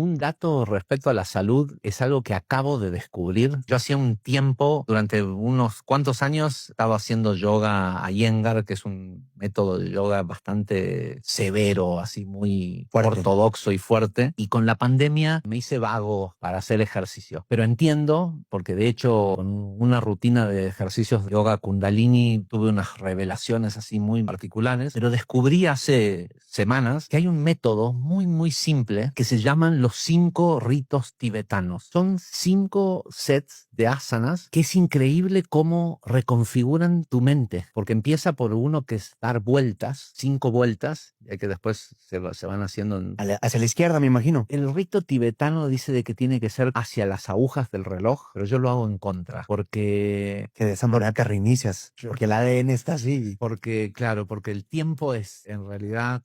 Un dato respecto a la salud es algo que acabo de descubrir. Yo hacía un tiempo, durante unos cuantos años, estaba haciendo yoga Iyengar, que es un método de yoga bastante severo, así muy Fuerte. ortodoxo y fuerte. Y con la pandemia me hice vago para hacer ejercicio. Pero entiendo, porque de hecho con una rutina de ejercicios de yoga Kundalini tuve unas revelaciones así muy particulares. Pero descubrí hace semanas que hay un método muy simple que se llaman los 5 ritos tibetanos. Son 5 sets de asanas que es increíble cómo reconfiguran tu mente, porque empieza por uno que es dar vueltas, 5 vueltas, ya que después se van haciendo Hacia la izquierda, me imagino. El rito tibetano dice de que tiene que ser hacia las agujas del reloj, pero yo lo hago en contra, porque Que de esa manera te reinicias, porque el ADN está así. claro, porque el tiempo es en realidad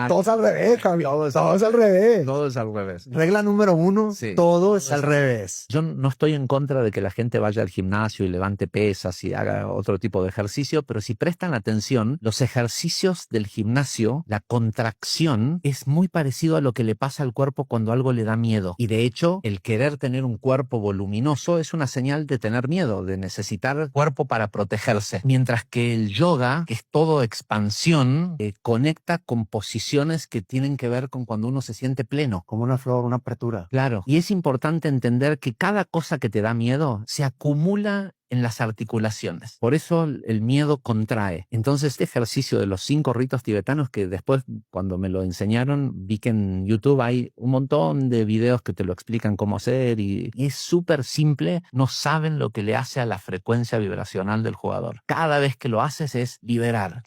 Todo es al revés, Javi. Todo es al revés. todo es al revés. Regla número 1, Sí. todo es al revés. Yo no estoy en contra de que la gente vaya al gimnasio y levante pesas y haga otro tipo de ejercicio, pero si prestan atención, los ejercicios del gimnasio, la contracción, es muy parecido a lo que le pasa al cuerpo cuando algo le da miedo. Y de hecho, el querer tener un cuerpo voluminoso es una señal de tener miedo, de necesitar cuerpo para protegerse. Mientras que el yoga, que es todo expansión, conecta con posiciones que tienen que ver con cuando uno se siente pleno. Como una flor, una apertura. Claro. Y es importante entender que cada cosa que te da miedo se acumula en las articulaciones. Por eso el miedo contrae. Entonces, este ejercicio de los 5 ritos tibetanos, que después, cuando me lo enseñaron, vi que en YouTube hay un montón de videos que te lo explican cómo hacer y es súper simple. No saben lo que le hace a la frecuencia vibracional del jugador. Cada vez que lo haces es liberar,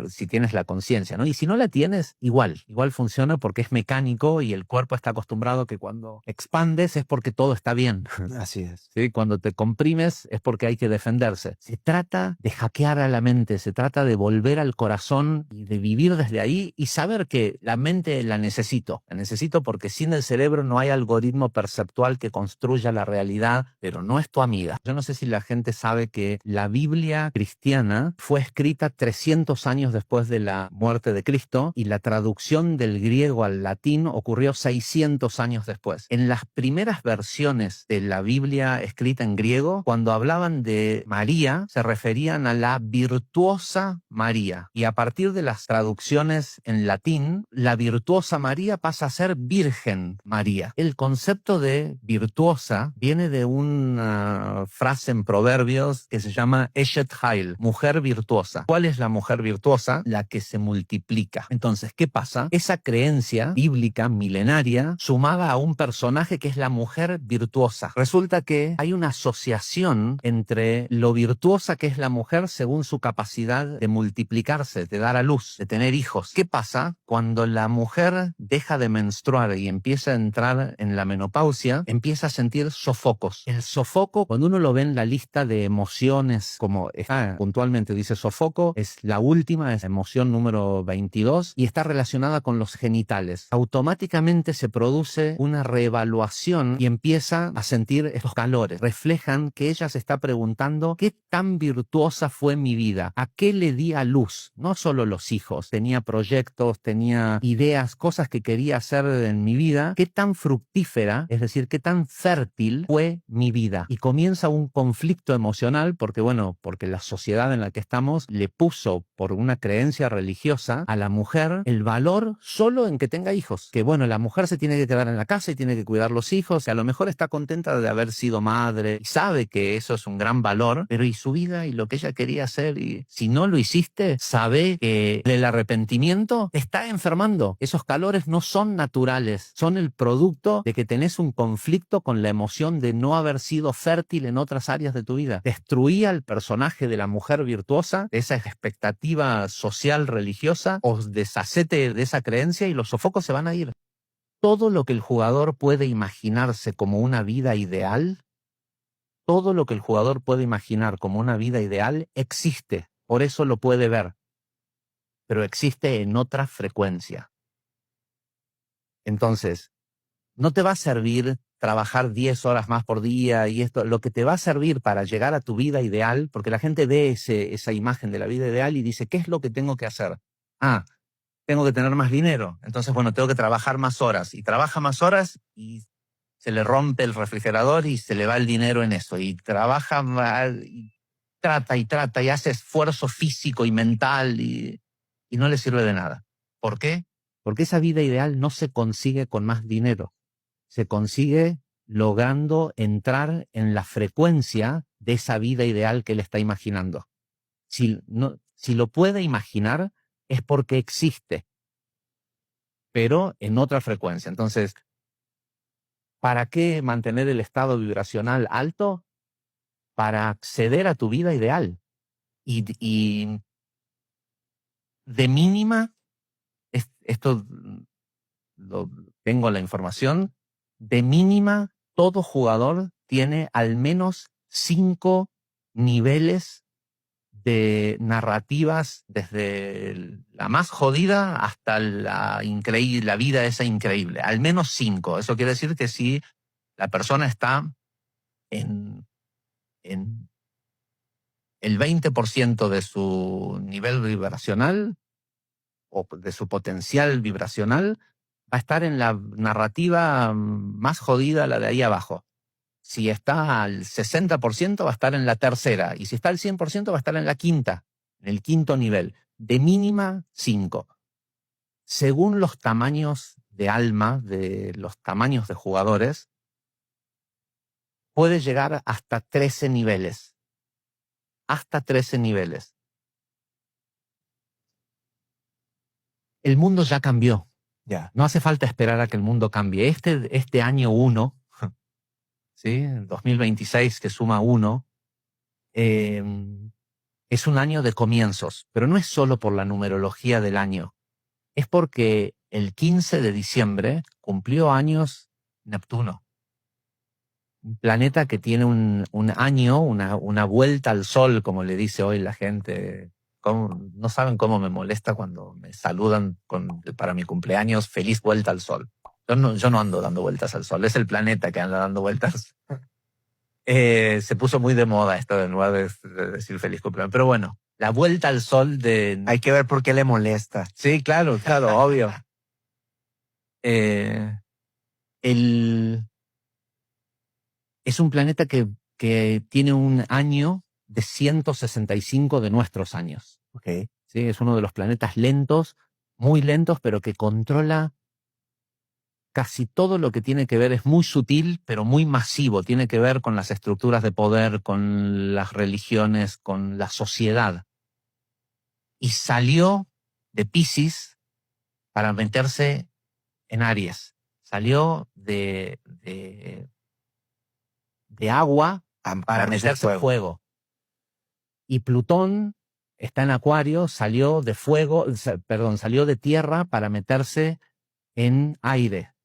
si tienes la conciencia, ¿no? Y si no la tienes, igual funciona porque es mecánico y el cuerpo está acostumbrado que cuando expandes es porque todo está bien. Así es. ¿Sí? Cuando te comprimes es porque hay que defenderse. Se trata de hackear a la mente, se trata de volver al corazón y de vivir desde ahí y saber que la mente la necesito. La necesito porque sin el cerebro no hay algoritmo perceptual que construya la realidad, pero no es tu amiga. Yo no sé si la gente sabe que la Biblia cristiana fue escrita 300 años después de la muerte de Cristo y la traducción del griego al latín ocurrió 600 años después. En las primeras versiones de la Biblia escrita en griego, cuando hablaban de María, se referían a la virtuosa María. Y a partir de las traducciones en latín, la virtuosa María pasa a ser Virgen María. El concepto de virtuosa viene de una frase en Proverbios que se llama Eshet Hail, mujer virtuosa. ¿Cuál es la mujer virtuosa? La que se multiplica. Entonces, ¿qué pasa? Esa creencia bíblica milenaria sumada a un personaje que es la mujer virtuosa. Resulta que hay una asociación entre lo virtuosa que es la mujer según su capacidad de multiplicarse, de dar a luz, de tener hijos. ¿Qué pasa? Cuando la mujer deja de menstruar y empieza a entrar en la menopausia, empieza a sentir sofocos. El sofoco, cuando uno lo ve en la lista de emociones, como está puntualmente dice sofoco, es la última, es emoción número 22 y está relacionada con los genitales. Automáticamente se produce una reevaluación y empieza a sentir estos calores. Reflejan que ella se está preguntando qué tan virtuosa fue mi vida, a qué le di a luz, no solo los hijos, tenía proyectos, tenía ideas, cosas que quería hacer en mi vida, qué tan fructífera, es decir, qué tan fértil fue mi vida. Y comienza un conflicto emocional porque la sociedad en la que estamos le puso por una creencia religiosa a la mujer el valor solo en que tenga hijos, que la mujer se tiene que quedar en la casa y tiene que cuidar los hijos, que a lo mejor está contenta de haber sido madre y sabe que eso es un gran valor, pero y su vida y lo que ella quería hacer, y si no lo hiciste, sabe que el arrepentimiento te está enfermando. Esos calores no son naturales, son el producto de que tenés un conflicto con la emoción de no haber sido fértil en otras áreas de tu vida. Destruía el personaje de la mujer virtuosa, esa expectativa social religiosa, o deshacete de esa creencia y los sofocos se van a ir. Todo lo que el jugador puede imaginarse como una vida ideal, todo lo que el jugador puede imaginar como una vida ideal existe, por eso lo puede ver, pero existe en otra frecuencia. Entonces, no te va a servir trabajar 10 horas más por día y esto, lo que te va a servir para llegar a tu vida ideal, porque la gente ve esa imagen de la vida ideal y dice, ¿qué es lo que tengo que hacer? tengo que tener más dinero. Entonces, bueno, tengo que trabajar más horas. Y trabaja más horas y se le rompe el refrigerador y se le va el dinero en eso. Y trabaja y trata y hace esfuerzo físico y mental y no le sirve de nada. ¿Por qué? Porque esa vida ideal no se consigue con más dinero. Se consigue logrando entrar en la frecuencia de esa vida ideal que él está imaginando. Si lo puede imaginar, es porque existe, pero en otra frecuencia. Entonces, ¿para qué mantener el estado vibracional alto? Para acceder a tu vida ideal. Y de mínima, esto tengo la información, de mínima, todo jugador tiene al menos 5 niveles de narrativas, desde la más jodida hasta la vida esa increíble. Al menos 5. Eso quiere decir que si la persona está en el 20% de su nivel vibracional o de su potencial vibracional, va a estar en la narrativa más jodida, la de ahí abajo. Si está al 60%, va a estar en la tercera. Y si está al 100%, va a estar en la quinta, en el quinto nivel. De mínima, 5. Según los tamaños de alma, de los tamaños de jugadores, puede llegar hasta 13 niveles. Hasta 13 niveles. El mundo ya cambió. Ya. No hace falta esperar a que el mundo cambie. Este año 1, ¿sí? 2026 que suma 1, es un año de comienzos, pero no es solo por la numerología del año. Es porque el 15 de diciembre cumplió años Neptuno. Un planeta que tiene un año, una vuelta al sol, como le dice hoy la gente. No saben cómo me molesta cuando me saludan para mi cumpleaños, feliz vuelta al sol. Yo no ando dando vueltas al sol, es el planeta que anda dando vueltas. Se puso muy de moda esto de nuevo de decir feliz cumpleaños. Pero bueno, la vuelta al sol de... Hay que ver por qué le molesta. Sí, claro, obvio. Es un planeta que tiene un año de 165 de nuestros años. Okay. ¿Sí? Es uno de los planetas lentos, muy lentos, pero que controla casi todo lo que tiene que ver. Es muy sutil, pero muy masivo. Tiene que ver con las estructuras de poder, con las religiones, con la sociedad. Y salió de Piscis para meterse en Aries. Salió de agua para meterse en fuego. Y Plutón está en Acuario, salió de tierra para meterse en aire.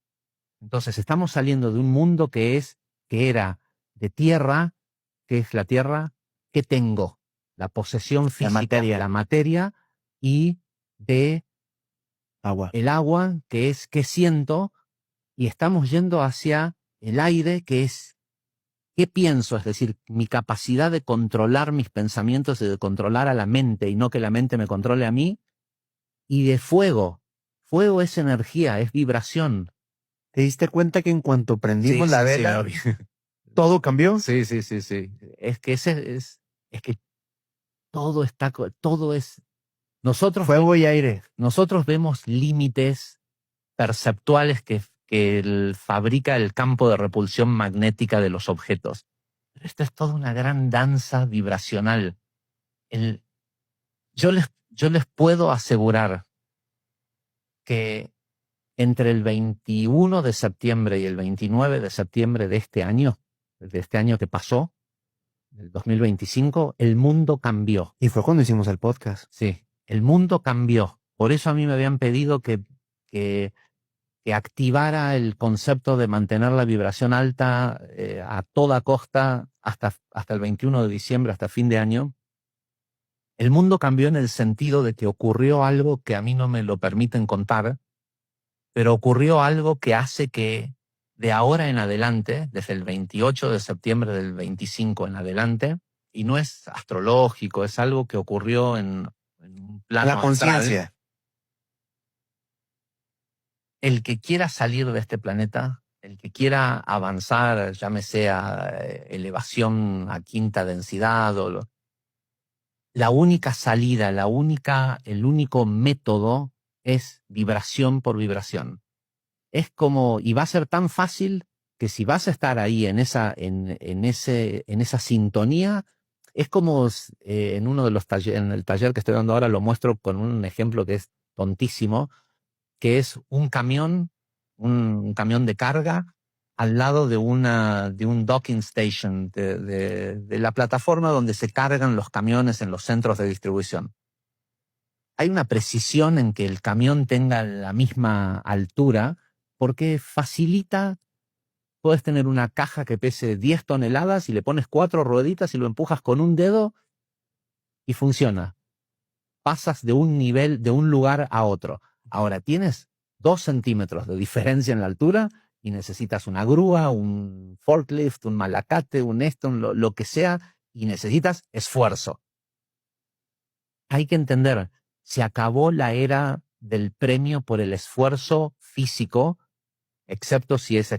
Entonces estamos saliendo de un mundo que era de tierra, que es la tierra que tengo, la posesión física, la materia, y de agua. El agua, que es que siento, y estamos yendo hacia el aire, que es qué pienso, es decir, mi capacidad de controlar mis pensamientos y de controlar a la mente y no que la mente me controle a mí, y de fuego. Fuego es energía, es vibración. ¿Te diste cuenta que en cuanto prendimos la vela, todo cambió? Sí. Es que es que todo es... Fuego y aire. Nosotros vemos límites perceptuales que fabrica el campo de repulsión magnética de los objetos. Pero esto es toda una gran danza vibracional. Yo les puedo asegurar que entre el 21 de septiembre y el 29 de septiembre de este año que pasó, el 2025, el mundo cambió. Y fue cuando hicimos el podcast. Sí, el mundo cambió. Por eso a mí me habían pedido que activara el concepto de mantener la vibración alta a toda costa hasta el 21 de diciembre, hasta fin de año. El mundo cambió en el sentido de que ocurrió algo que a mí no me lo permiten contar, pero ocurrió algo que hace que de ahora en adelante, desde el 28 de septiembre del 25 en adelante, y no es astrológico, es algo que ocurrió en un plano la conciencia. el que quiera salir de este planeta, el que quiera avanzar, llámese a elevación a quinta densidad, la única salida, el único método es vibración por vibración. Es como, y va a ser tan fácil que si vas a estar ahí en esa sintonía, es como en uno de los talleres, en el taller que estoy dando ahora, lo muestro con un ejemplo que es tontísimo, que es un camión, un camión de carga al lado de un docking station, de la plataforma donde se cargan los camiones en los centros de distribución. Hay una precisión en que el camión tenga la misma altura porque facilita, puedes tener una caja que pese 10 toneladas y le pones 4 rueditas y lo empujas con un dedo y funciona. Pasas de un nivel, de un lugar a otro. Ahora tienes 2 centímetros de diferencia en la altura y necesitas una grúa, un forklift, un malacate, lo que sea, y necesitas esfuerzo. Hay que entender, se acabó la era del premio por el esfuerzo físico, excepto si es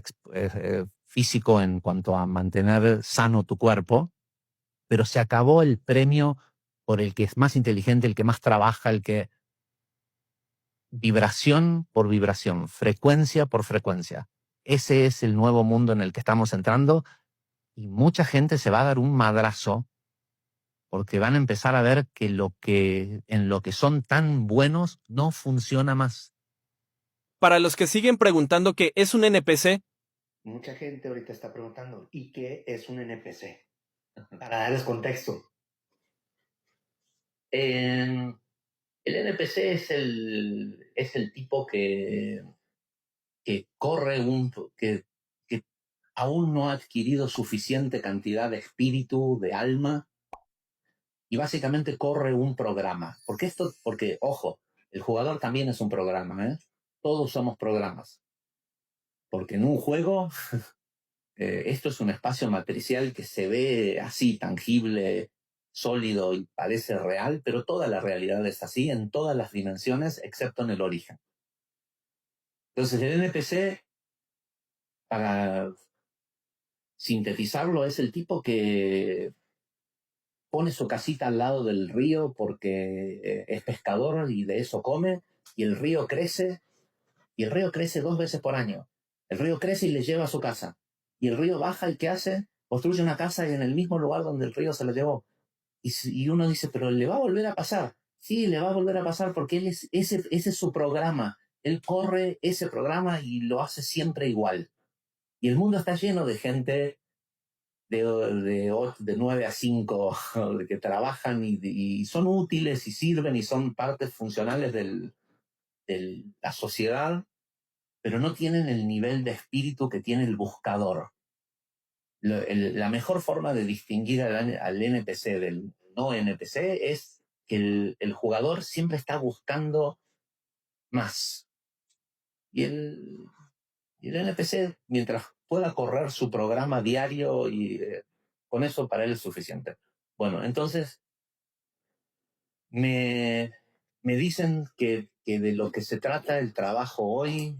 físico en cuanto a mantener sano tu cuerpo, pero se acabó el premio por el que es más inteligente, el que más trabaja, vibración por vibración, frecuencia por frecuencia. Ese es el nuevo mundo en el que estamos entrando y mucha gente se va a dar un madrazo porque van a empezar a ver que en lo que son tan buenos no funciona más. Para los que siguen preguntando qué es un NPC, mucha gente ahorita está preguntando, ¿y qué es un NPC? Para darles contexto. El NPC es el tipo que corre que aún no ha adquirido suficiente cantidad de espíritu, de alma, y básicamente corre un programa. Porque, ojo, el jugador también es un programa, ¿eh? Todos somos programas. Porque en un juego, esto es un espacio matricial que se ve así, tangible, sólido y parece real, pero toda la realidad es así en todas las dimensiones, excepto en el origen. Entonces, el NPC, para sintetizarlo, es el tipo que pone su casita al lado del río porque es pescador y de eso come, y el río crece 2 veces por año. El río crece y le lleva a su casa. Y el río baja y ¿qué hace? Construye una casa en el mismo lugar donde el río se lo llevó. Y uno dice, pero le va a volver a pasar. Sí, le va a volver a pasar porque ese es su programa. Él corre ese programa y lo hace siempre igual. Y el mundo está lleno de gente de 9 a 5 que trabajan y son útiles y sirven y son partes funcionales de la sociedad, pero no tienen el nivel de espíritu que tiene el buscador. La mejor forma de distinguir al NPC del no NPC es que el jugador siempre está buscando más. Y el NPC, mientras pueda correr su programa diario, y con eso para él es suficiente. Bueno, entonces me dicen que de lo que se trata el trabajo hoy,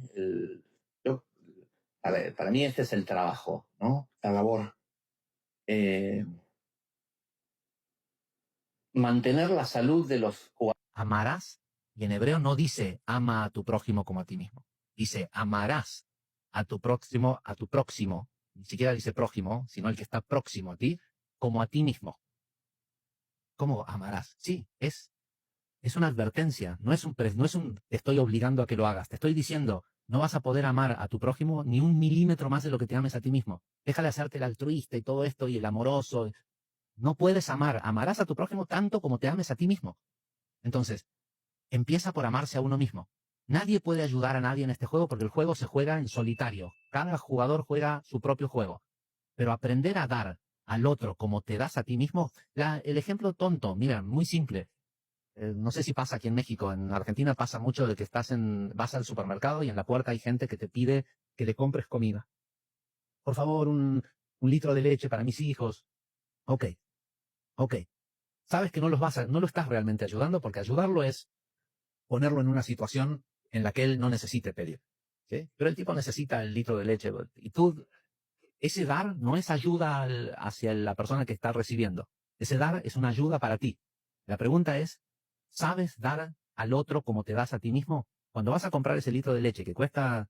a ver, para mí este es el trabajo, ¿no? La labor. Mantener la salud de los jugadores. Amarás, y en hebreo no dice ama a tu prójimo como a ti mismo. Dice amarás a tu próximo, ni siquiera dice prójimo, sino el que está próximo a ti, como a ti mismo. ¿Cómo amarás? Sí, es una advertencia, no es un te estoy obligando a que lo hagas, te estoy diciendo, no vas a poder amar a tu prójimo ni un milímetro más de lo que te ames a ti mismo. Deja de hacerte el altruista y todo esto y el amoroso. No puedes amarás a tu prójimo tanto como te ames a ti mismo. Entonces, empieza por amarse a uno mismo. Nadie puede ayudar a nadie en este juego porque el juego se juega en solitario. Cada jugador juega su propio juego. Pero aprender a dar al otro como te das a ti mismo, el ejemplo tonto, mira, muy simple. No sé si pasa aquí en México, en Argentina pasa mucho de que vas al supermercado y en la puerta hay gente que te pide que le compres comida. Por favor, un litro de leche para mis hijos. Ok. Sabes que no lo estás realmente ayudando porque ayudarlo es ponerlo en una situación en la que él no necesite pedir. ¿sí? Pero el tipo necesita el litro de leche. Y tú, ese dar no es ayuda hacia la persona que está recibiendo. Ese dar es una ayuda para ti. La pregunta es, ¿sabes dar al otro como te das a ti mismo? Cuando vas a comprar ese litro de leche que cuesta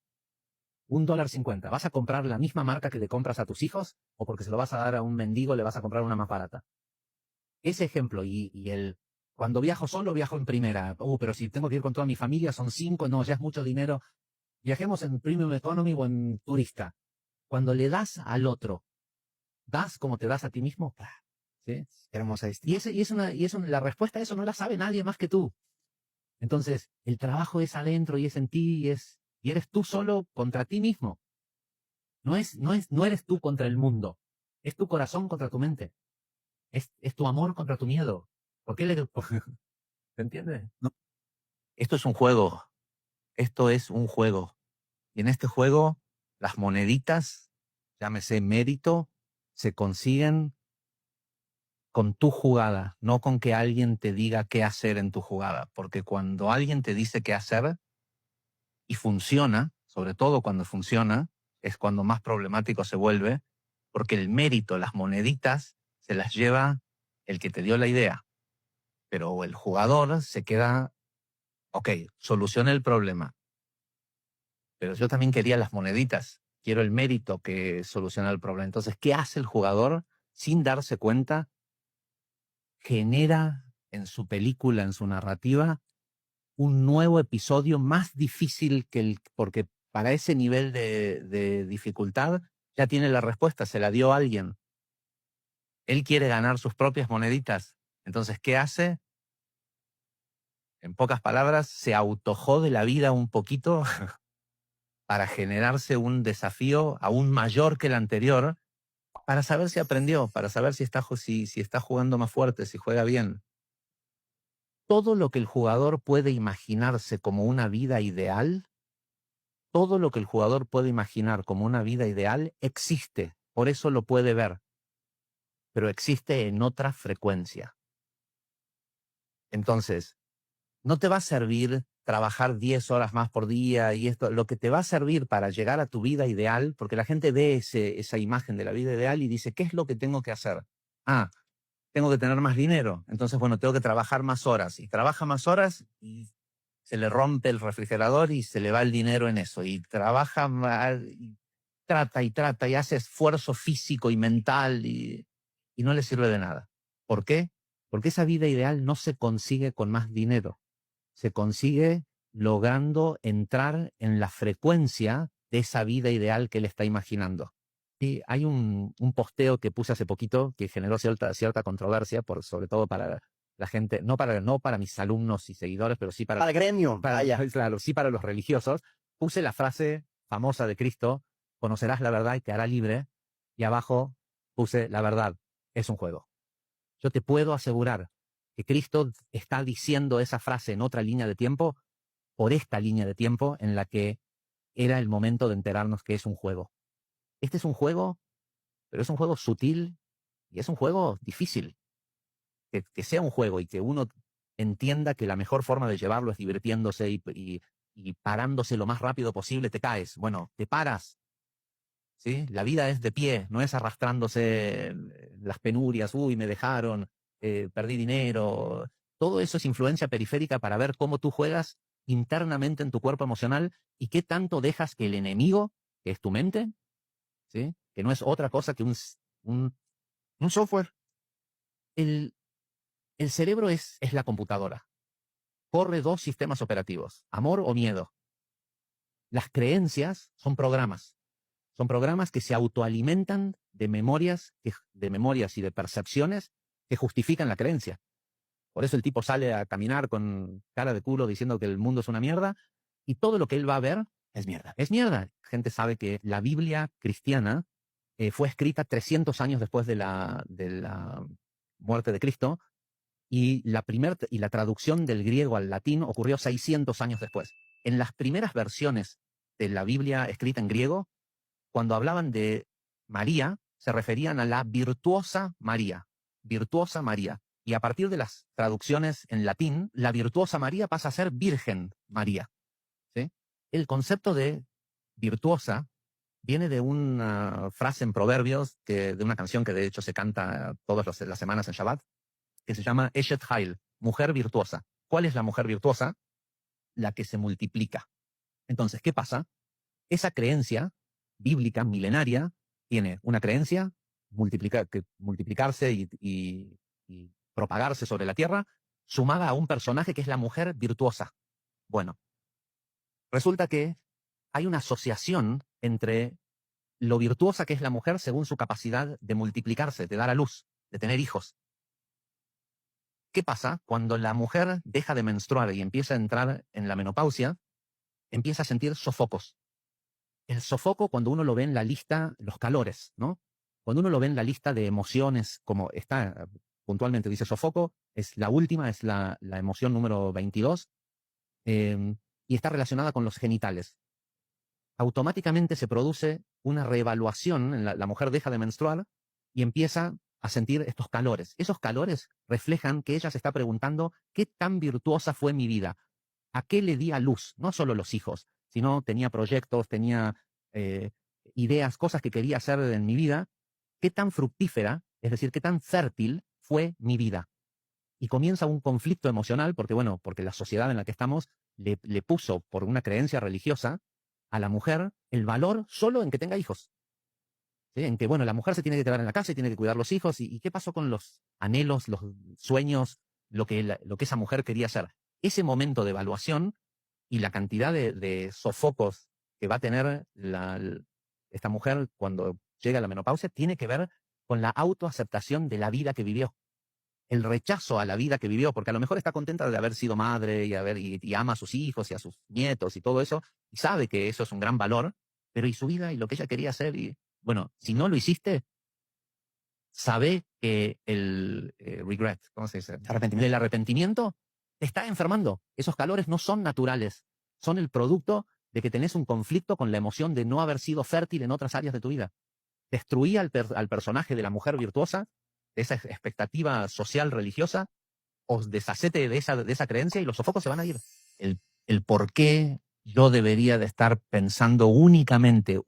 $1.50, ¿vas a comprar la misma marca que le compras a tus hijos? ¿O porque se lo vas a dar a un mendigo le vas a comprar una más barata? Ese ejemplo cuando viajo solo, viajo en primera. Pero si tengo que ir con toda mi familia, son 5, no, ya es mucho dinero. Viajemos en Premium Economy o en turista. Cuando le das al otro, ¿das como te das a ti mismo? ¿Sí? Hermosa La respuesta a eso no la sabe nadie más que tú. Entonces, el trabajo es adentro y es en ti y eres tú solo contra ti mismo. No eres tú contra el mundo. Es tu corazón contra tu mente. Es tu amor contra tu miedo. ¿Por qué ¿te entiendes? No. Esto es un juego. Esto es un juego. Y en este juego, las moneditas, llámese mérito, se consiguen con tu jugada, no con que alguien te diga qué hacer en tu jugada. Porque cuando alguien te dice qué hacer y funciona, sobre todo cuando funciona, es cuando más problemático se vuelve, porque el mérito, las moneditas, se las lleva el que te dio la idea. Pero el jugador se queda, ok, soluciona el problema. Pero yo también quería las moneditas. Quiero el mérito que soluciona el problema. Entonces, ¿qué hace el jugador sin darse cuenta? Genera en su película, en su narrativa, un nuevo episodio más difícil porque para ese nivel de dificultad ya tiene la respuesta, se la dio alguien. Él quiere ganar sus propias moneditas. Entonces, ¿qué hace? En pocas palabras, se autojode la vida un poquito para generarse un desafío aún mayor que el anterior, para saber si aprendió, para saber si está jugando más fuerte, si juega bien. Todo lo que el jugador puede imaginarse como una vida ideal, todo lo que el jugador puede imaginar como una vida ideal existe, por eso lo puede ver, pero existe en otra frecuencia. Entonces, no te va a servir trabajar 10 horas más por día y esto, lo que te va a servir para llegar a tu vida ideal, porque la gente ve esa imagen de la vida ideal y dice, ¿qué es lo que tengo que hacer? Tengo que tener más dinero, entonces, bueno, tengo que trabajar más horas, y trabaja más horas y se le rompe el refrigerador y se le va el dinero en eso, y trabaja más, y trata y hace esfuerzo físico y mental y no le sirve de nada. ¿Por qué? Porque esa vida ideal no se consigue con más dinero. Se consigue logrando entrar en la frecuencia de esa vida ideal que él está imaginando. Y hay un posteo que puse hace poquito que generó cierta controversia, sobre todo para la gente, no para mis alumnos y seguidores, pero sí para el gremio. claro, sí para los religiosos. Puse la frase famosa de Cristo, conocerás la verdad y te hará libre, y abajo puse la verdad, es un juego. Yo te puedo asegurar que Cristo está diciendo esa frase en otra línea de tiempo, por esta línea de tiempo en la que era el momento de enterarnos que es un juego. Este es un juego, pero es un juego sutil y es un juego difícil. Que sea un juego y que uno entienda que la mejor forma de llevarlo es divirtiéndose y parándose lo más rápido posible, te caes. Bueno, te paras. ¿Sí? La vida es de pie, no es arrastrándose las penurias, me dejaron, perdí dinero. Todo eso es influencia periférica para ver cómo tú juegas internamente en tu cuerpo emocional y qué tanto dejas que el enemigo, que es tu mente, ¿sí? Que no es otra cosa que un software. El cerebro es la computadora. Corre 2 sistemas operativos, amor o miedo. Las creencias son programas. Son programas que se autoalimentan de memorias y de percepciones que justifican la creencia. Por eso el tipo sale a caminar con cara de culo diciendo que el mundo es una mierda y todo lo que él va a ver Es mierda. es mierda. Gente sabe que la Biblia cristiana fue escrita 300 años después de la muerte de Cristo y la traducción del griego al latín ocurrió 600 años después. En las primeras versiones de la Biblia escrita en griego, cuando hablaban de María, se referían a la virtuosa María. Virtuosa María. Y a partir de las traducciones en latín, la virtuosa María pasa a ser Virgen María. ¿Sí? El concepto de virtuosa viene de una frase en Proverbios, de una canción que de hecho se canta todas las semanas en Shabbat, que se llama Eshet Hail, mujer virtuosa. ¿Cuál es la mujer virtuosa? La que se multiplica. Entonces, ¿qué pasa? Esa creencia bíblica, milenaria, tiene una creencia, multiplicarse y propagarse sobre la tierra, sumada a un personaje que es la mujer virtuosa. Bueno, resulta que hay una asociación entre lo virtuosa que es la mujer según su capacidad de multiplicarse, de dar a luz, de tener hijos. ¿Qué pasa? Cuando la mujer deja de menstruar y empieza a entrar en la menopausia, empieza a sentir sofocos. El sofoco, cuando uno lo ve en la lista, los calores, ¿no? Cuando uno lo ve en la lista de emociones, como está puntualmente, dice sofoco, es la última, es la emoción número 22, y está relacionada con los genitales. Automáticamente se produce una reevaluación, la mujer deja de menstruar y empieza a sentir estos calores. Esos calores reflejan que ella se está preguntando qué tan virtuosa fue mi vida, a qué le di a luz, no solo los hijos, sino tenía proyectos, tenía ideas, cosas que quería hacer en mi vida, qué tan fructífera, es decir, qué tan fértil fue mi vida. Y comienza un conflicto emocional, porque la sociedad en la que estamos le puso, por una creencia religiosa, a la mujer el valor solo en que tenga hijos. ¿Sí? En que, la mujer se tiene que quedar en la casa y tiene que cuidar los hijos. ¿Y qué pasó con los anhelos, los sueños, lo que esa mujer quería hacer? Ese momento de evaluación y la cantidad de sofocos que va a tener esta mujer cuando llega a la menopausia tiene que ver con la autoaceptación de la vida que vivió. El rechazo a la vida que vivió, porque a lo mejor está contenta de haber sido madre y ama a sus hijos y a sus nietos y todo eso, y sabe que eso es un gran valor, pero ¿y su vida y lo que ella quería hacer? Y si no lo hiciste, sabe que el regret, ¿cómo se dice? El arrepentimiento te está enfermando. Esos calores no son naturales, son el producto de que tenés un conflicto con la emoción de no haber sido fértil en otras áreas de tu vida. Destruí al personaje de la mujer virtuosa, de esa expectativa social religiosa, o deshacete de esa creencia y los sofocos se van a ir. El por qué yo debería de estar pensando únicamente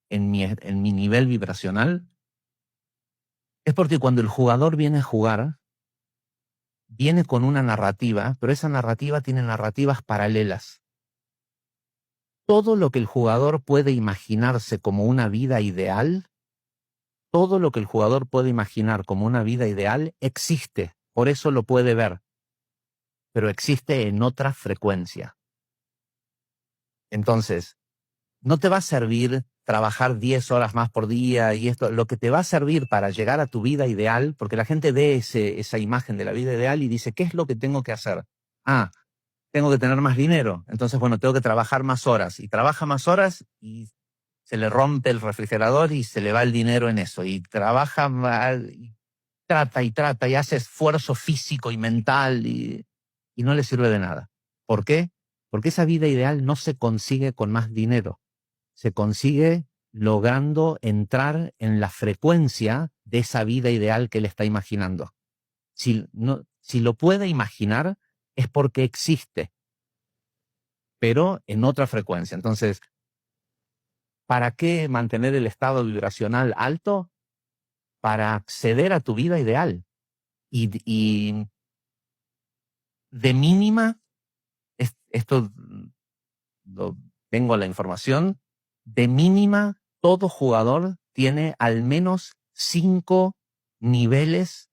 en mi nivel vibracional es porque cuando el jugador viene a jugar, viene con una narrativa, pero esa narrativa tiene narrativas paralelas. Todo lo que el jugador puede imaginarse como una vida ideal, todo lo que el jugador puede imaginar como una vida ideal existe, por eso lo puede ver, pero existe en otra frecuencia. Entonces, no te va a servir trabajar 10 horas más por día y esto, lo que te va a servir para llegar a tu vida ideal, porque la gente ve esa imagen de la vida ideal y dice, ¿qué es lo que tengo que hacer? Tengo que tener más dinero, entonces tengo que trabajar más horas, y trabaja más horas y se le rompe el refrigerador y se le va el dinero en eso, y trabaja mal, y trata y hace esfuerzo físico y mental y no le sirve de nada. ¿Por qué? Porque esa vida ideal no se consigue con más dinero, se consigue logrando entrar en la frecuencia de esa vida ideal que él está imaginando. Si lo puede imaginar es porque existe, pero en otra frecuencia. Entonces, ¿para qué mantener el estado vibracional alto? Para acceder a tu vida ideal. Y de mínima, esto tengo la información, de mínima todo jugador tiene al menos 5 niveles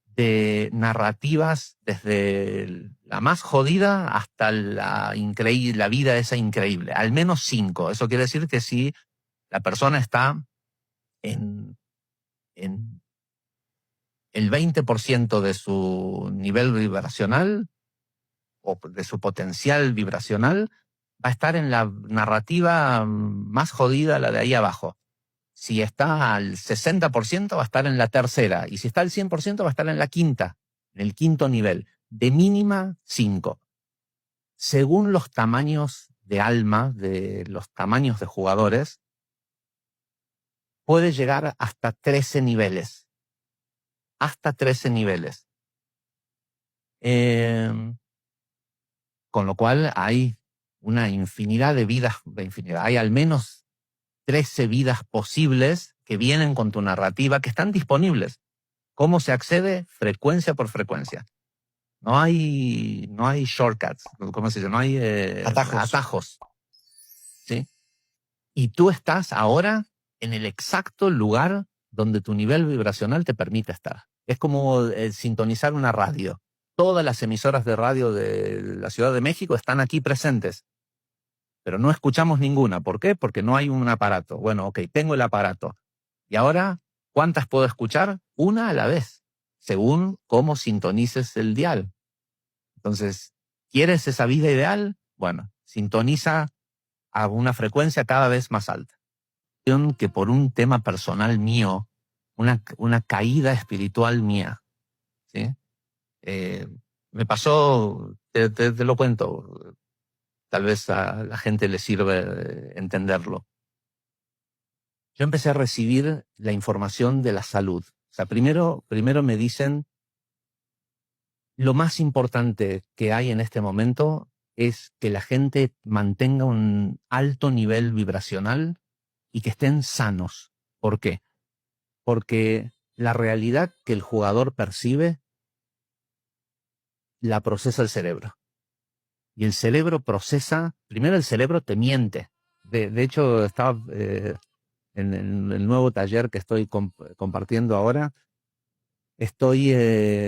de narrativas, desde la más jodida hasta la vida esa increíble. Al menos 5. Eso quiere decir que si la persona está en el 20% de su nivel vibracional o de su potencial vibracional, va a estar en la narrativa más jodida, la de ahí abajo. Si está al 60%, va a estar en la tercera. Y si está al 100%, va a estar en la quinta, en el quinto nivel. De mínima, 5. Según los tamaños de alma, de los tamaños de jugadores, puede llegar hasta 13 niveles. Hasta 13 niveles. Con lo cual hay una infinidad de vidas, hay al menos 13 vidas posibles que vienen con tu narrativa, que están disponibles. ¿Cómo se accede? Frecuencia por frecuencia. No hay shortcuts, ¿cómo se dice? No hay atajos. ¿Sí? Y tú estás ahora en el exacto lugar donde tu nivel vibracional te permite estar. Es como sintonizar una radio. Todas las emisoras de radio de la Ciudad de México están aquí presentes, pero no escuchamos ninguna. ¿Por qué? Porque no hay un aparato. Bueno, ok, tengo el aparato. Y ahora, ¿cuántas puedo escuchar? Una a la vez, según cómo sintonices el dial. Entonces, ¿quieres esa vida ideal? Bueno, sintoniza a una frecuencia cada vez más alta. Que por un tema personal mío, una caída espiritual mía, ¿sí? Me pasó, te lo cuento, tal vez a la gente le sirve entenderlo. Yo empecé a recibir la información de la salud. O sea, primero me dicen, lo más importante que hay en este momento es que la gente mantenga un alto nivel vibracional y que estén sanos. ¿Por qué? Porque la realidad que el jugador percibe la procesa el cerebro. Y el cerebro procesa, primero el cerebro te miente. De hecho, estaba en el nuevo taller que estoy compartiendo ahora, estoy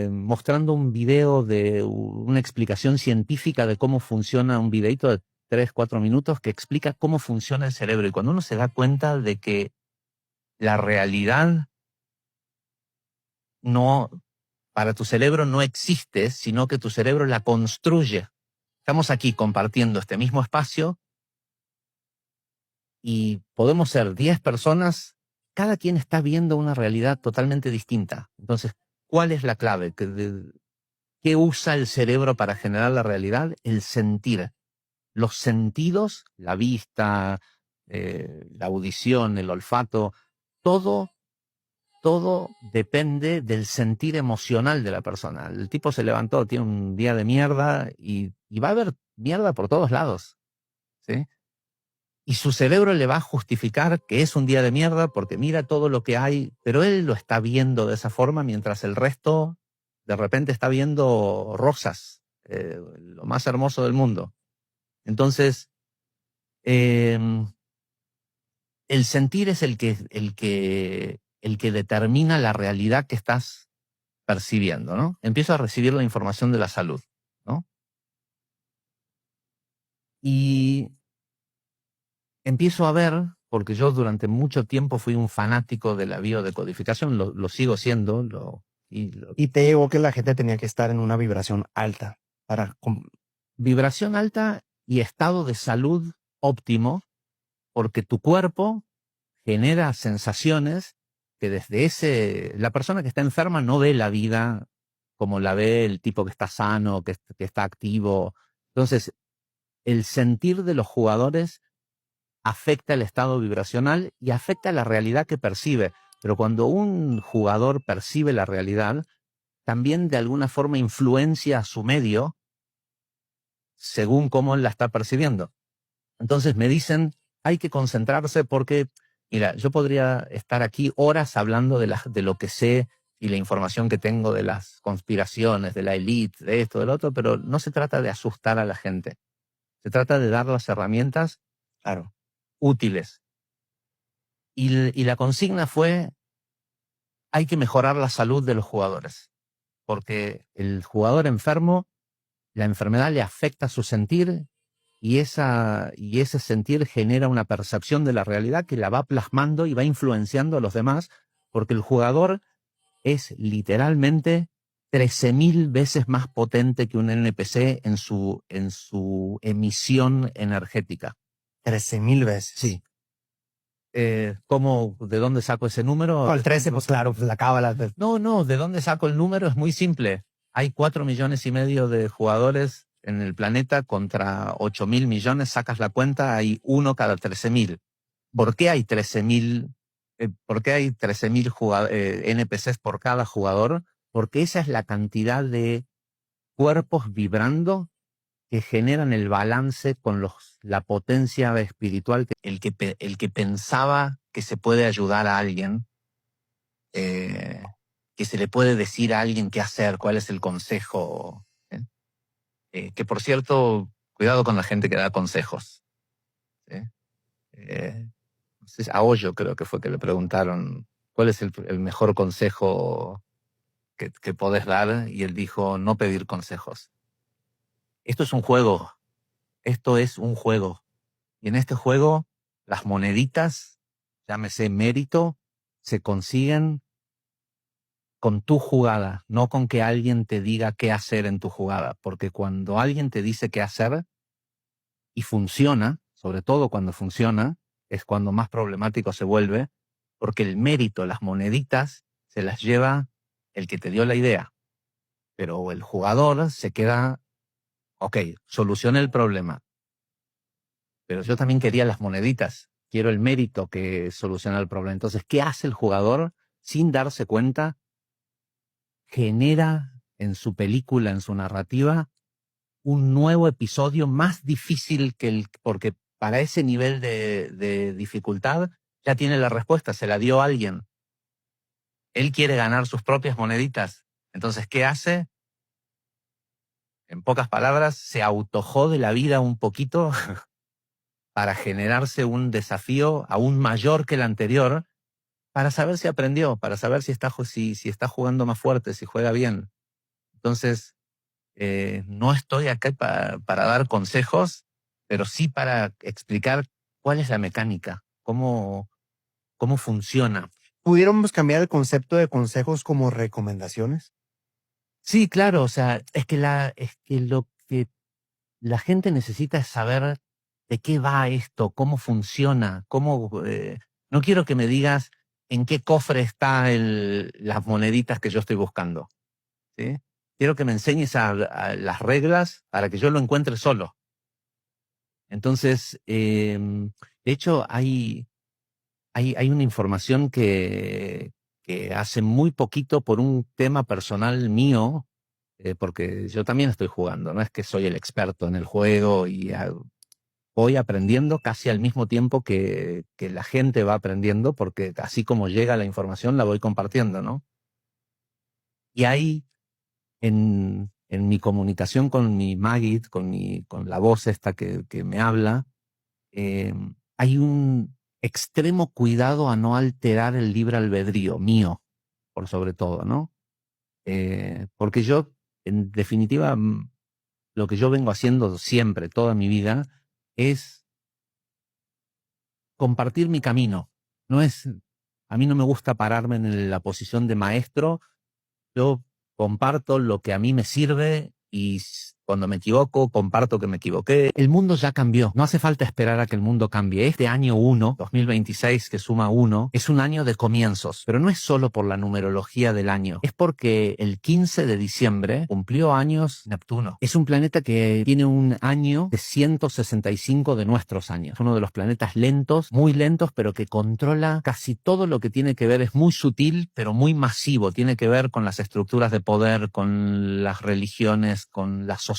mostrando un video de una explicación científica de cómo funciona, un videito de 3-4 minutos que explica cómo funciona el cerebro. Y cuando uno se da cuenta de que la realidad no, para tu cerebro no existe, sino que tu cerebro la construye. Estamos aquí compartiendo este mismo espacio y podemos ser 10 personas, cada quien está viendo una realidad totalmente distinta. Entonces, ¿cuál es la clave? ¿Qué usa el cerebro para generar la realidad? El sentir. Los sentidos, la vista, la audición, el olfato, todo depende del sentir emocional de la persona. El tipo se levantó, tiene un día de mierda y va a haber mierda por todos lados, ¿sí? Y su cerebro le va a justificar que es un día de mierda porque mira todo lo que hay, pero él lo está viendo de esa forma mientras el resto de repente está viendo rosas, lo más hermoso del mundo. Entonces, el sentir es el que determina la realidad que estás percibiendo, ¿no? Empiezo a recibir la información de la salud, ¿no? Y empiezo a ver, porque yo durante mucho tiempo fui un fanático de la biodecodificación, lo sigo siendo, Y te llegó que la gente tenía que estar en una vibración alta para... vibración alta y estado de salud óptimo, porque tu cuerpo genera sensaciones que la persona que está enferma no ve la vida como la ve el tipo que está sano, que está activo. Entonces, el sentir de los jugadores afecta el estado vibracional y afecta la realidad que percibe. Pero cuando un jugador percibe la realidad, también de alguna forma influencia a su medio según cómo él la está percibiendo. Entonces me dicen, hay que concentrarse porque, mira, yo podría estar aquí horas hablando de lo que sé y la información que tengo de las conspiraciones, de la élite, de esto, del otro, pero no se trata de asustar a la gente. Se trata de dar las herramientas, claro, útiles. Y la consigna fue, hay que mejorar la salud de los jugadores, porque el jugador enfermo, la enfermedad le afecta su sentir y ese sentir genera una percepción de la realidad que la va plasmando y va influenciando a los demás, porque el jugador es literalmente 13.000 veces más potente que un NPC en su emisión energética. 13,000 veces. Sí. ¿De dónde saco ese número? No, el 13, pues claro, pues la cábala. No, ¿de dónde saco el número? Es muy simple. Hay 4,5 millones de jugadores en el planeta contra 8.000 millones, sacas la cuenta, hay uno cada 13.000. ¿Por qué hay 13.000? ¿Por qué hay 13.000 NPCs por cada jugador? Porque esa es la cantidad de cuerpos vibrando que generan el balance con la potencia espiritual, el que pensaba que se puede ayudar a alguien, que se le puede decir a alguien qué hacer, cuál es el consejo. Que por cierto, cuidado con la gente que da consejos. ¿Sí? A Hoyo creo que fue que le preguntaron cuál es el mejor consejo que podés dar, y él dijo no pedir consejos. Esto es un juego. Esto es un juego. Y en este juego, las moneditas, llámese mérito, se consiguen con tu jugada, no con que alguien te diga qué hacer en tu jugada. Porque cuando alguien te dice qué hacer y funciona, sobre todo cuando funciona, es cuando más problemático se vuelve, porque el mérito, las moneditas, se las lleva el que te dio la idea. Pero el jugador se queda, ok, soluciona el problema. Pero yo también quería las moneditas. Quiero el mérito que soluciona el problema. Entonces, ¿qué hace el jugador sin darse cuenta? Genera en su película, en su narrativa, un nuevo episodio más difícil porque para ese nivel de dificultad ya tiene la respuesta, se la dio alguien. Él quiere ganar sus propias moneditas. Entonces, ¿qué hace? En pocas palabras, se autojode la vida un poquito para generarse un desafío aún mayor que el anterior, para saber si aprendió, para saber si está jugando más fuerte, si juega bien. Entonces, no estoy acá para dar consejos, pero sí para explicar cuál es la mecánica, cómo funciona. ¿Pudiéramos cambiar el concepto de consejos como recomendaciones? Sí, claro, o sea, es que lo que la gente necesita es saber de qué va esto, cómo funciona, no quiero que me digas en qué cofre están las moneditas que yo estoy buscando, ¿sí? Quiero que me enseñes a las reglas para que yo lo encuentre solo. Entonces, de hecho, hay una información que hace muy poquito, por un tema personal mío, porque yo también estoy jugando, no es que soy el experto en el juego y voy aprendiendo casi al mismo tiempo que la gente va aprendiendo, porque así como llega la información la voy compartiendo, ¿no? Y hay en mi comunicación con mi Magid, con la voz esta que me habla, hay un extremo cuidado a no alterar el libre albedrío mío, por sobre todo, ¿no? Porque yo, en definitiva, lo que yo vengo haciendo siempre, toda mi vida, es compartir mi camino. A mí no me gusta pararme en la posición de maestro. Yo comparto lo que a mí me sirve y cuando me equivoco, comparto que me equivoqué. El mundo ya cambió. No hace falta esperar a que el mundo cambie. Este año 1, 2026, que suma 1, es un año de comienzos. Pero no es solo por la numerología del año. Es porque el 15 de diciembre cumplió años Neptuno. Es un planeta que tiene un año de 165 de nuestros años. Uno de los planetas lentos, muy lentos, pero que controla casi todo lo que tiene que ver. Es muy sutil, pero muy masivo. Tiene que ver con las estructuras de poder, con las religiones, con la sociedad.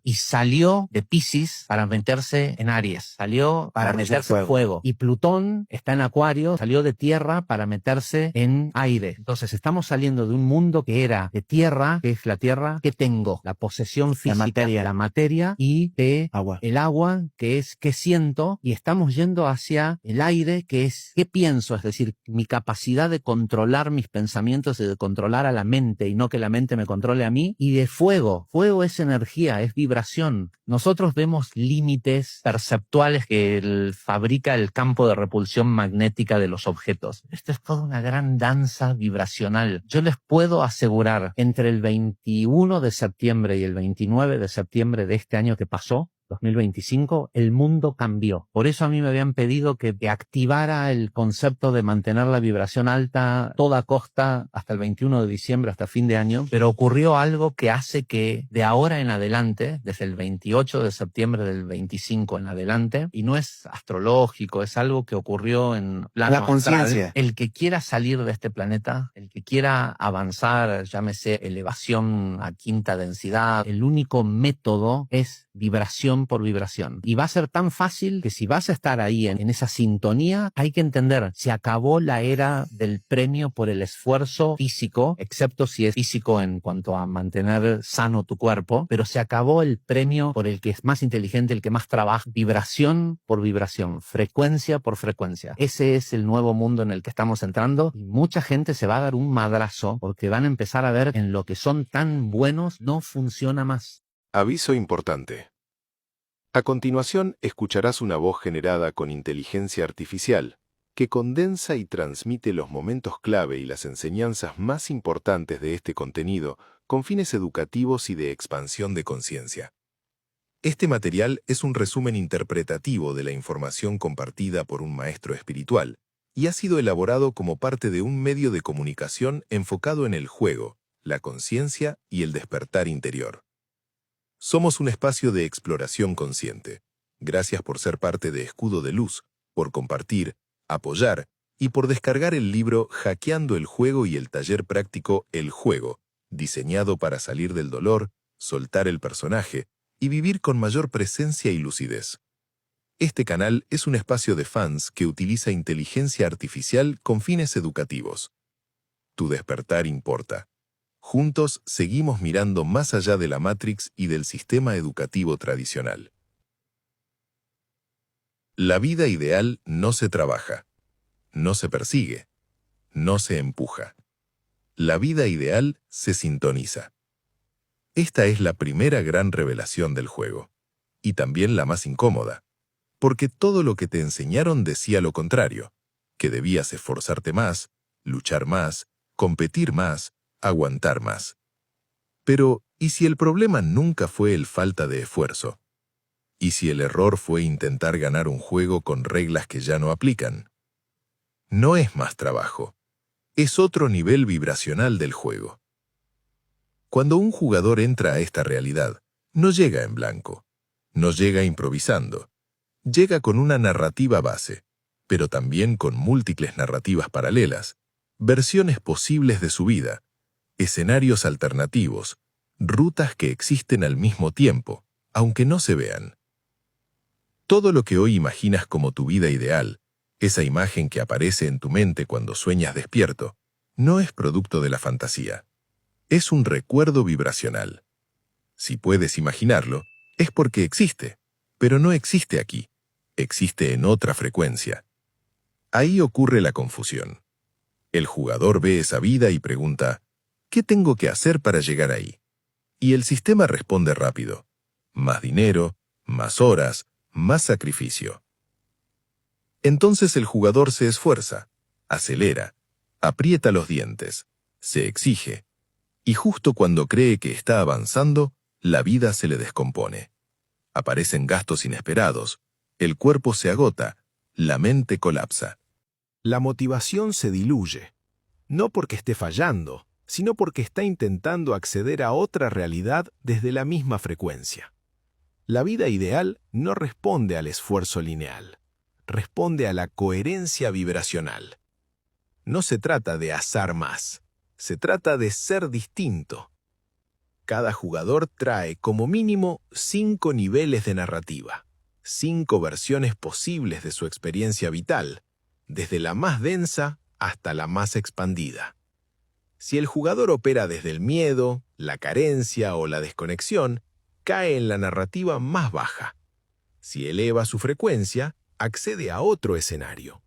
Y salió de Piscis para meterse en Aries. Salió para meterse en fuego. Y Plutón está en Acuario, salió de tierra para meterse en aire. Entonces estamos saliendo de un mundo que era de tierra, que es la tierra que tengo, la posesión física, la materia, y de Agua. el agua, que es qué siento, y estamos yendo hacia el aire, que es qué pienso, es decir, mi capacidad de controlar mis pensamientos y de controlar a la mente y no que la mente me controle a mí, y de fuego. Fuego es energía, es vibración. Nosotros vemos límites perceptuales que fabrica el campo de repulsión magnética de los objetos. Esto es toda una gran danza vibracional. Yo les puedo asegurar, entre el 21 de septiembre y el 29 de septiembre de este año que pasó, 2025, el mundo cambió. Por eso a mí me habían pedido que activara el concepto de mantener la vibración alta a toda costa hasta el 21 de diciembre, hasta fin de año, pero ocurrió algo que hace que de ahora en adelante, desde el 28 de septiembre del 25 en adelante, y no es astrológico, es algo que ocurrió en plano La astral, conciencia. el que quiera salir de este planeta, el que quiera avanzar, llámese elevación a quinta densidad, el único método es vibración por vibración. Y va a ser tan fácil que si vas a estar ahí en esa sintonía, hay que entender, se acabó la era del premio por el esfuerzo físico, excepto si es físico en cuanto a mantener sano tu cuerpo, pero se acabó el premio por el que es más inteligente, el que más trabaja, vibración por vibración, frecuencia por frecuencia. Ese es el nuevo mundo en el que estamos entrando y mucha gente se va a dar un madrazo porque van a empezar a ver en lo que son tan buenos no funciona más. Aviso importante. A continuación escucharás una voz generada con inteligencia artificial que condensa y transmite los momentos clave y las enseñanzas más importantes de este contenido con fines educativos y de expansión de conciencia. Este material es un resumen interpretativo de la información compartida por un maestro espiritual y ha sido elaborado como parte de un medio de comunicación enfocado en el juego, la conciencia y el despertar interior. Somos un espacio de exploración consciente. Gracias por ser parte de Escudo de Luz, por compartir, apoyar y por descargar el libro Hackeando el Juego y el taller práctico El Juego, diseñado para salir del dolor, soltar el personaje y vivir con mayor presencia y lucidez. Este canal es un espacio de fans que utiliza inteligencia artificial con fines educativos. Tu despertar importa. Juntos seguimos mirando más allá de la Matrix y del sistema educativo tradicional. La vida ideal no se trabaja, no se persigue, no se empuja. La vida ideal se sintoniza. Esta es la primera gran revelación del juego, y también la más incómoda, porque todo lo que te enseñaron decía lo contrario, que debías esforzarte más, luchar más, competir más, aguantar más. Pero, ¿y si el problema nunca fue el falta de esfuerzo? ¿Y si el error fue intentar ganar un juego con reglas que ya no aplican? No es más trabajo, es otro nivel vibracional del juego. Cuando un jugador entra a esta realidad, no llega en blanco, no llega improvisando, llega con una narrativa base, pero también con múltiples narrativas paralelas, versiones posibles de su vida, escenarios alternativos, rutas que existen al mismo tiempo, aunque no se vean. Todo lo que hoy imaginas como tu vida ideal, esa imagen que aparece en tu mente cuando sueñas despierto, no es producto de la fantasía. Es un recuerdo vibracional. Si puedes imaginarlo, es porque existe, pero no existe aquí. Existe en otra frecuencia. Ahí ocurre la confusión. El jugador ve esa vida y pregunta, ¿qué tengo que hacer para llegar ahí? Y el sistema responde rápido. Más dinero, más horas, más sacrificio. Entonces el jugador se esfuerza, acelera, aprieta los dientes, se exige, y justo cuando cree que está avanzando, la vida se le descompone. Aparecen gastos inesperados, el cuerpo se agota, la mente colapsa. La motivación se diluye, no porque esté fallando, sino porque está intentando acceder a otra realidad desde la misma frecuencia. La vida ideal no responde al esfuerzo lineal, responde a la coherencia vibracional. No se trata de azar más, se trata de ser distinto. Cada jugador trae como mínimo 5 niveles de narrativa, 5 versiones posibles de su experiencia vital, desde la más densa hasta la más expandida. Si el jugador opera desde el miedo, la carencia o la desconexión, cae en la narrativa más baja. Si eleva su frecuencia, accede a otro escenario.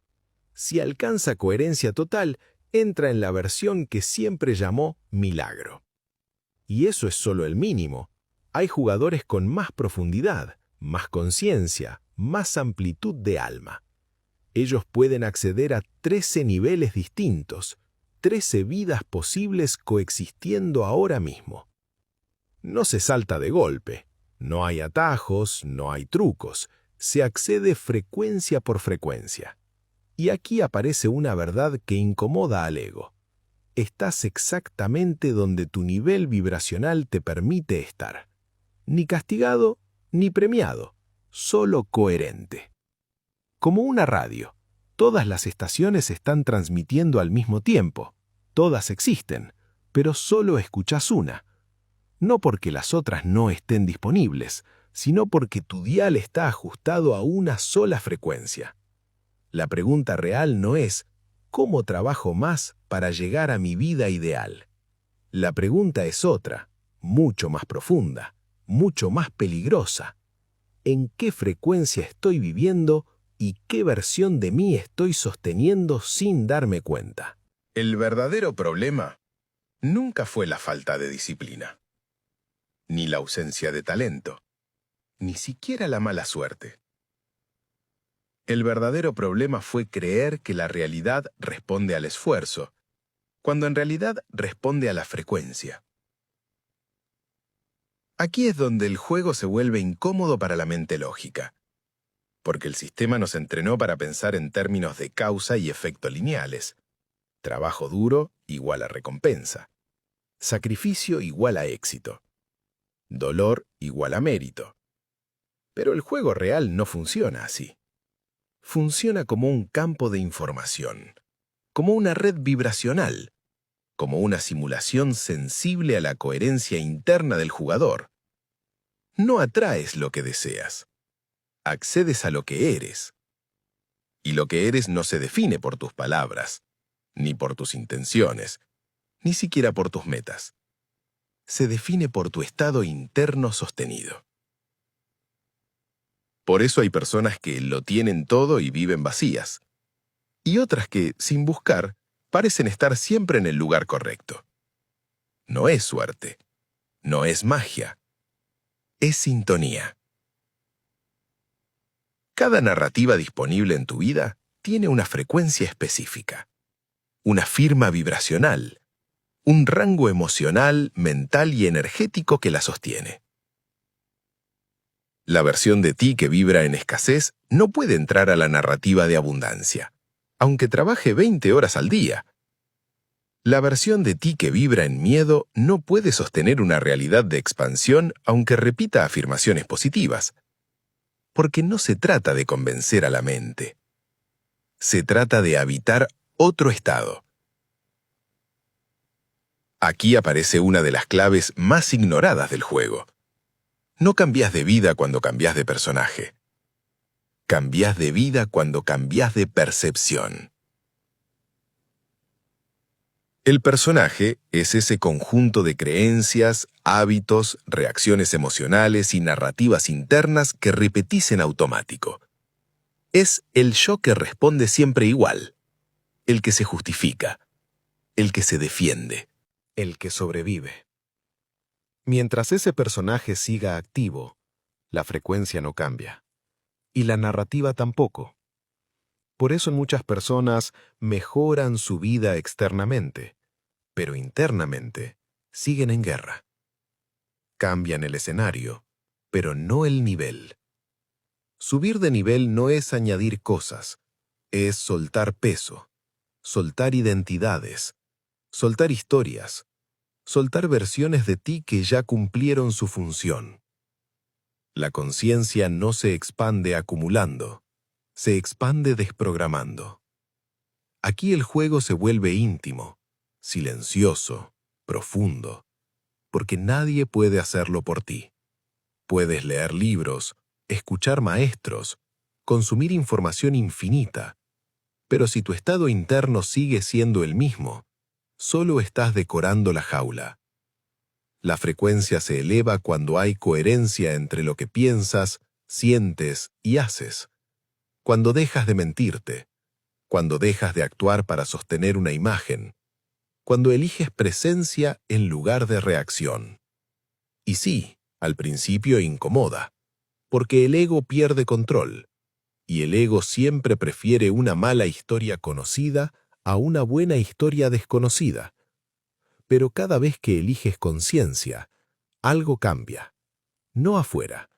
Si alcanza coherencia total, entra en la versión que siempre llamó milagro. Y eso es solo el mínimo. Hay jugadores con más profundidad, más conciencia, más amplitud de alma. Ellos pueden acceder a 13 niveles distintos, 13 vidas posibles coexistiendo ahora mismo. No se salta de golpe, No hay atajos, no hay trucos. Se accede frecuencia por frecuencia. Y aquí aparece una verdad que incomoda al ego. Estás exactamente donde tu nivel vibracional te permite estar. Ni castigado, ni premiado, solo coherente. Como una radio, todas las estaciones están transmitiendo al mismo tiempo. Todas existen, pero solo escuchas una. No porque las otras no estén disponibles, sino porque tu dial está ajustado a una sola frecuencia. La pregunta real no es ¿cómo trabajo más para llegar a mi vida ideal? La pregunta es otra, mucho más profunda, mucho más peligrosa. ¿En qué frecuencia estoy viviendo y qué versión de mí estoy sosteniendo sin darme cuenta? El verdadero problema nunca fue la falta de disciplina, ni la ausencia de talento, ni siquiera la mala suerte. El verdadero problema fue creer que la realidad responde al esfuerzo, cuando en realidad responde a la frecuencia. Aquí es donde el juego se vuelve incómodo para la mente lógica, porque el sistema nos entrenó para pensar en términos de causa y efecto lineales. Trabajo duro igual a recompensa. Sacrificio igual a éxito. Dolor igual a mérito. Pero el juego real no funciona así. Funciona como un campo de información, como una red vibracional, como una simulación sensible a la coherencia interna del jugador. No atraes lo que deseas, accedes a lo que eres. Y lo que eres no se define por tus palabras, ni por tus intenciones, ni siquiera por tus metas. Se define por tu estado interno sostenido. Por eso hay personas que lo tienen todo y viven vacías, y otras que, sin buscar, parecen estar siempre en el lugar correcto. No es suerte, no es magia, es sintonía. Cada narrativa disponible en tu vida tiene una frecuencia específica, una firma vibracional, un rango emocional, mental y energético que la sostiene. La versión de ti que vibra en escasez no puede entrar a la narrativa de abundancia, aunque trabaje 20 horas al día. La versión de ti que vibra en miedo no puede sostener una realidad de expansión aunque repita afirmaciones positivas, porque no se trata de convencer a la mente. Se trata de habitar otro estado. Aquí aparece una de las claves más ignoradas del juego. No cambias de vida cuando cambias de personaje. Cambias de vida cuando cambias de percepción. El personaje es ese conjunto de creencias, hábitos, reacciones emocionales y narrativas internas que repetís en automático. Es el yo que responde siempre igual, el que se justifica, el que se defiende, el que sobrevive. Mientras ese personaje siga activo, la frecuencia no cambia. Y la narrativa tampoco. Por eso muchas personas mejoran su vida externamente, pero internamente siguen en guerra. Cambian el escenario, pero no el nivel. Subir de nivel no es añadir cosas, es soltar peso, soltar identidades, soltar historias, soltar versiones de ti que ya cumplieron su función. La conciencia no se expande acumulando, se expande desprogramando. Aquí el juego se vuelve íntimo, silencioso, profundo, porque nadie puede hacerlo por ti. Puedes leer libros, escuchar maestros, consumir información infinita, pero si tu estado interno sigue siendo el mismo, solo estás decorando la jaula. La frecuencia se eleva cuando hay coherencia entre lo que piensas, sientes y haces. Cuando dejas de mentirte, cuando dejas de actuar para sostener una imagen, cuando eliges presencia en lugar de reacción. Y sí, al principio incomoda, porque el ego pierde control, y el ego siempre prefiere una mala historia conocida a una buena historia desconocida. Pero cada vez que eliges conciencia, algo cambia. no afuera,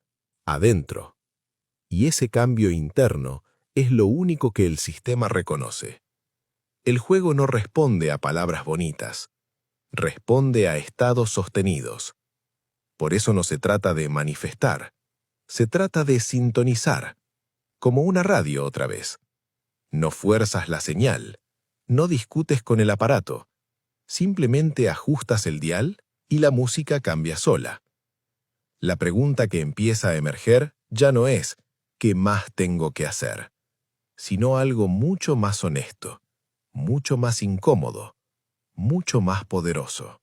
adentro. Y ese cambio interno es lo único que el sistema reconoce. El juego no responde a palabras bonitas, responde a estados sostenidos. Por eso no se trata de manifestar, se trata de sintonizar, como una radio otra vez. No fuerzas la señal, no discutes con el aparato, simplemente ajustas el dial y la música cambia sola. La pregunta que empieza a emerger ya no es ¿qué más tengo que hacer?, sino algo mucho más honesto, mucho más incómodo, mucho más poderoso.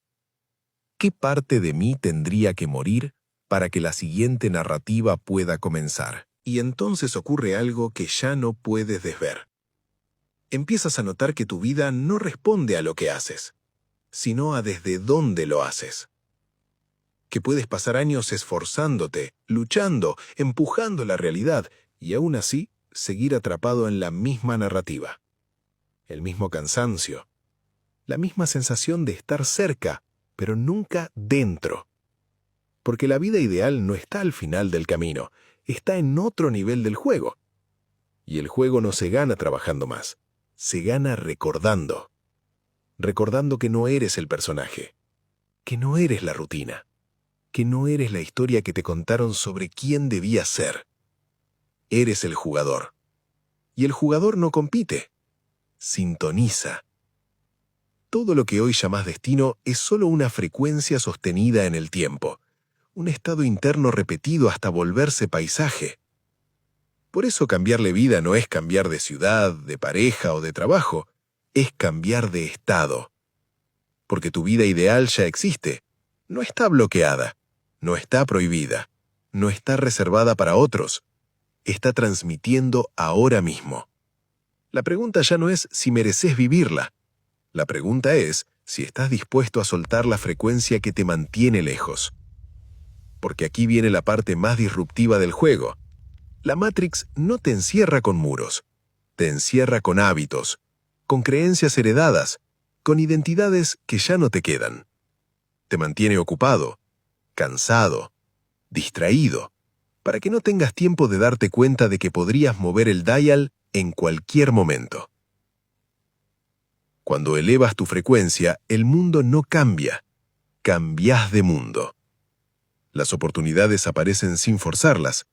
¿Qué parte de mí tendría que morir para que la siguiente narrativa pueda comenzar? Y entonces ocurre algo que ya no puedes desver. Empiezas a notar que tu vida no responde a lo que haces, sino a desde dónde lo haces. Que puedes pasar años esforzándote, luchando, empujando la realidad, y aún así seguir atrapado en la misma narrativa. El mismo cansancio, la misma sensación de estar cerca, pero nunca dentro. Porque la vida ideal no está al final del camino, está en otro nivel del juego. Y el juego no se gana trabajando más, se gana recordando. Recordando que no eres el personaje, que no eres la rutina, que no eres la historia que te contaron sobre quién debías ser. Eres el jugador. Y el jugador no compite, sintoniza. Todo lo que hoy llamas destino es solo una frecuencia sostenida en el tiempo, un estado interno repetido hasta volverse paisaje. Por eso cambiarle vida no es cambiar de ciudad, de pareja o de trabajo, es cambiar de estado. Porque tu vida ideal ya existe, no está bloqueada, no está prohibida, no está reservada para otros, está transmitiendo ahora mismo. La pregunta ya no es si mereces vivirla. La pregunta es si estás dispuesto a soltar la frecuencia que te mantiene lejos. Porque aquí viene la parte más disruptiva del juego. La Matrix no te encierra con muros, te encierra con hábitos, con creencias heredadas, con identidades que ya no te quedan. Te mantiene ocupado, cansado, distraído, para que no tengas tiempo de darte cuenta de que podrías mover el dial en cualquier momento. Cuando elevas tu frecuencia, el mundo no cambia, cambias de mundo. Las oportunidades aparecen sin forzarlas,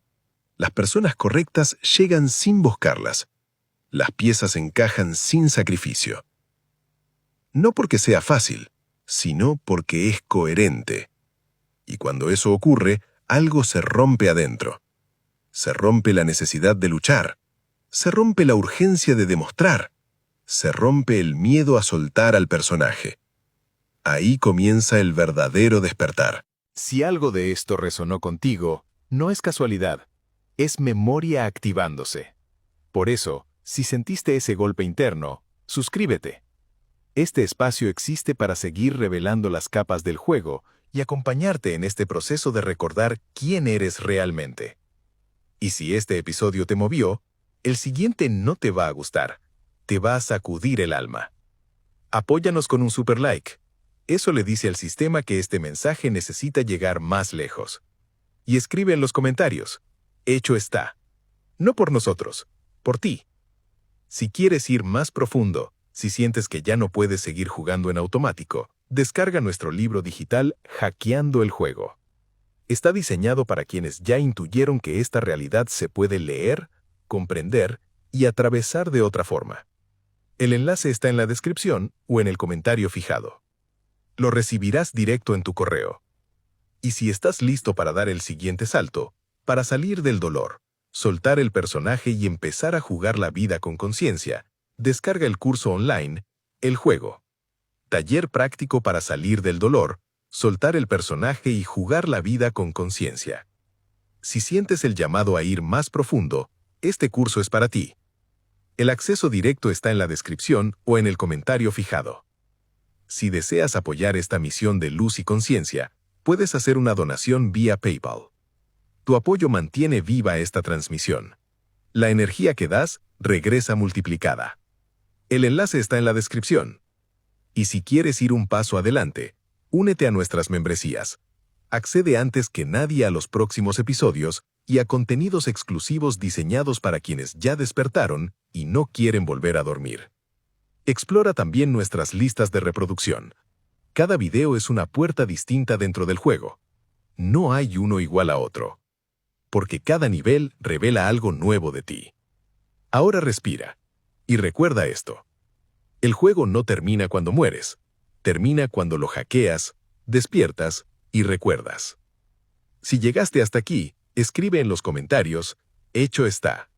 las personas correctas llegan sin buscarlas, las piezas encajan sin sacrificio. No porque sea fácil, sino porque es coherente. Y cuando eso ocurre, algo se rompe adentro. Se rompe la necesidad de luchar. Se rompe la urgencia de demostrar. Se rompe el miedo a soltar al personaje. Ahí comienza el verdadero despertar. Si algo de esto resonó contigo, no es casualidad, es memoria activándose. Por eso, si sentiste ese golpe interno, suscríbete. Este espacio existe para seguir revelando las capas del juego y acompañarte en este proceso de recordar quién eres realmente. Y si este episodio te movió, el siguiente no te va a gustar, te va a sacudir el alma. Apóyanos con un super like. Eso le dice al sistema que este mensaje necesita llegar más lejos. Y escribe en los comentarios, hecho está. No por nosotros, por ti. Si quieres ir más profundo, si sientes que ya no puedes seguir jugando en automático, descarga nuestro libro digital Hackeando el Juego. Está diseñado para quienes ya intuyeron que esta realidad se puede leer, comprender y atravesar de otra forma. El enlace está en la descripción o en el comentario fijado. Lo recibirás directo en tu correo. Y si estás listo para dar el siguiente salto, para salir del dolor, soltar el personaje y empezar a jugar la vida con conciencia, descarga el curso online, El Juego. Taller práctico para salir del dolor, soltar el personaje y jugar la vida con conciencia. Si sientes el llamado a ir más profundo, este curso es para ti. El acceso directo está en la descripción o en el comentario fijado. Si deseas apoyar esta misión de luz y conciencia, puedes hacer una donación vía PayPal. Tu apoyo mantiene viva esta transmisión. La energía que das regresa multiplicada. El enlace está en la descripción. Y si quieres ir un paso adelante, únete a nuestras membresías. Accede antes que nadie a los próximos episodios y a contenidos exclusivos diseñados para quienes ya despertaron y no quieren volver a dormir. Explora también nuestras listas de reproducción. Cada video es una puerta distinta dentro del juego. No hay uno igual a otro, porque cada nivel revela algo nuevo de ti. Ahora respira y recuerda esto. El juego no termina cuando mueres, termina cuando lo hackeas, despiertas y recuerdas. Si llegaste hasta aquí, escribe en los comentarios, hecho está.